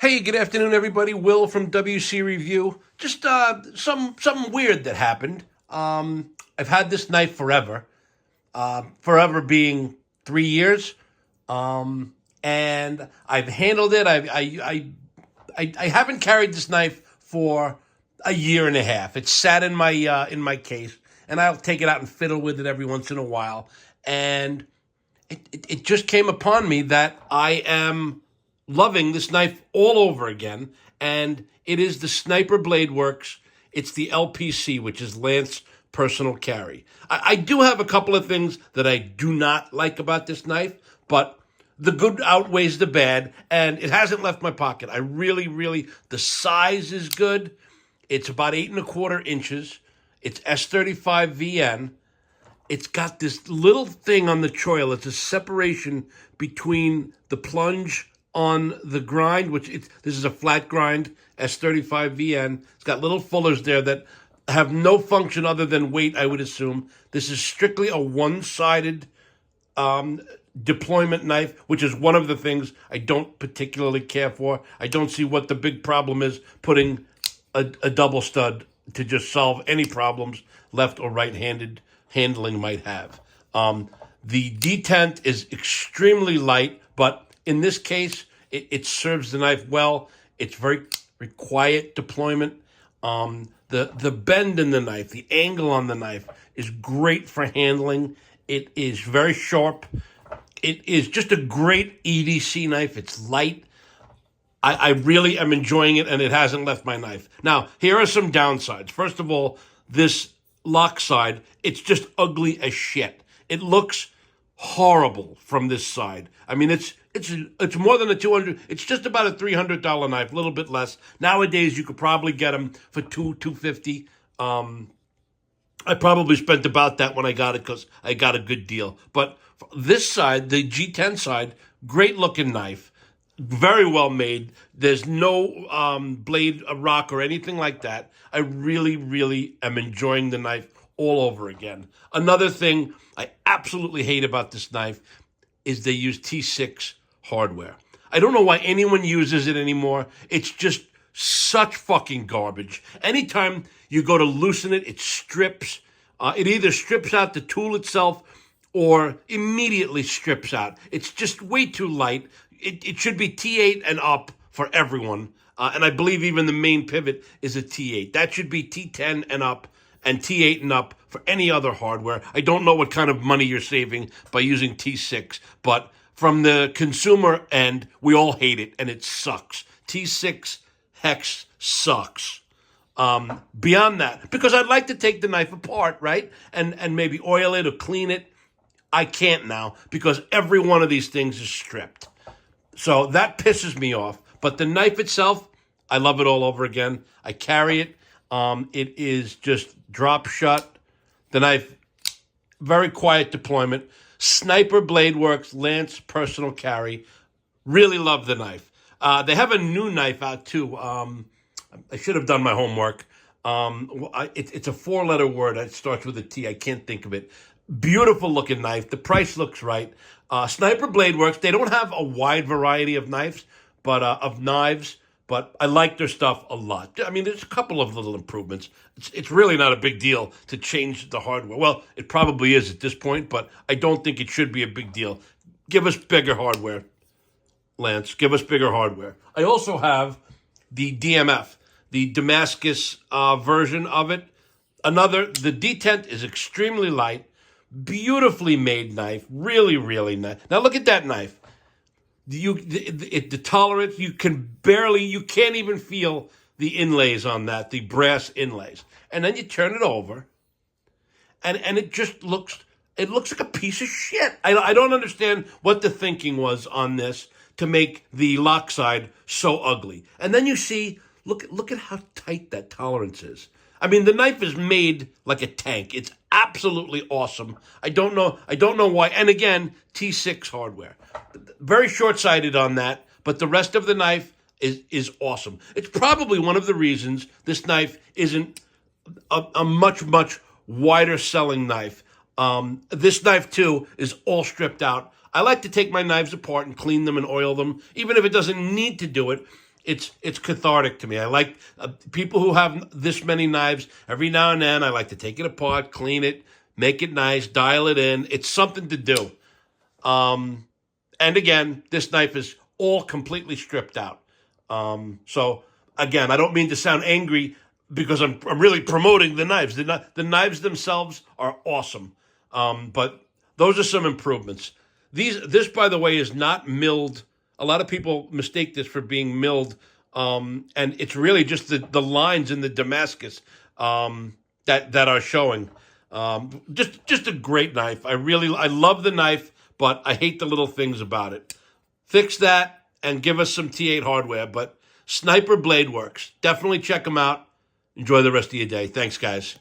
Hey, good afternoon, everybody. Will from WC Review. Just something weird that happened. I've had this knife forever, forever being 3 years, and I've handled it. I haven't carried this knife for a year and a half. It's sat in my case, and I'll take it out and fiddle with it every once in a while. And it just came upon me that I am loving this knife all over again, and it is the Sniper Bladeworks. It's the LPC, which is Lance Personal Carry. I do have a couple of things that I do not like about this knife, but the good outweighs the bad, and it hasn't left my pocket. I really, the size is good. It's about 8.25 inches. It's S35 VN. It's got this little thing on the choil. It's a separation between the plunge on the grind, this is a flat grind, S35 VN. It's got little fullers there that have no function other than weight, I would assume. This is strictly a one-sided deployment knife, which is one of the things I don't particularly care for. I don't see what the big problem is putting a double stud to just solve any problems left or right-handed handling might have. The detent is extremely light, but in this case, it serves the knife well. It's very quiet deployment. The bend in the knife, the angle on the knife is great for handling. It is very sharp. It is just a great EDC knife. It's light. I really am enjoying it, and it hasn't left my knife. Now, here are some downsides. First of all, this lock side, it's just ugly as shit. It looks horrible from this side. I mean, it's more than a $200. It's just about a $300 knife, a little bit less. Nowadays, you could probably get them for $250. I probably spent about that when I got it because I got a good deal. But this side, the G10 side, great looking knife, very well made. There's no blade rock or anything like that. I really am enjoying the knife all over again. Another thing I absolutely hate about this knife is they use T6 hardware. I don't know why anyone uses it anymore. It's just such fucking garbage. Anytime you go to loosen it, it strips. It either strips out the tool itself or immediately strips out. It's just way too light. It should be T8 and up for everyone. And I believe even the main pivot is a T8. That should be T10 and up and T8 and up for any other hardware. I don't know what kind of money you're saving by using T6, but from the consumer end, we all hate it, and it sucks. T6 hex sucks. Beyond that, because I'd like to take the knife apart, right, and maybe oil it or clean it. I can't now because every one of these things is stripped. So that pisses me off. But the knife itself, I love it all over again. I carry it. It is just drop shut. The knife, very quiet deployment. Sniper Bladeworks Lance Personal Carry. Really love the knife. They have a new knife out too. I should have done my homework. It's a four-letter word. It starts with a T. I can't think of it. Beautiful looking knife. The price looks right. Sniper Bladeworks. They don't have a wide variety of knives, but I like their stuff a lot. I mean, there's a couple of little improvements. It's really not a big deal to change the hardware. Well, it probably is at this point, but I don't think it should be a big deal. Give us bigger hardware, Lance. Give us bigger hardware. I also have the DMF, the Damascus version of it. The detent is extremely light, beautifully made knife, really nice. Now look at that knife. The tolerance, you can't even feel the inlays on that, the brass inlays. And then you turn it over, and it just looks like a piece of shit. I don't understand what the thinking was on this to make the lock side so ugly. And then you see, look at how tight that tolerance is. I mean, the knife is made like a tank. It's absolutely awesome. I don't know why. And again, T6 hardware. Very short-sighted on that, but the rest of the knife is awesome. It's probably one of the reasons this knife isn't a much wider selling knife. This knife, too, is all stripped out. I like to take my knives apart and clean them and oil them, even if it doesn't need to do it. it's cathartic to me. I like people who have this many knives. Every now and then, I like to take it apart, clean it, make it nice, dial it in. It's something to do. And again, this knife is all completely stripped out. So again, I don't mean to sound angry because I'm really promoting the knives. The knives themselves are awesome, but those are some improvements. This, by the way, is not milled. A lot of people mistake this for being milled, and it's really just the lines in the Damascus that are showing. Just a great knife. I love the knife, but I hate the little things about it. Fix that and give us some T8 hardware. But Sniper Blade Works, definitely check them out. Enjoy the rest of your day. Thanks, guys.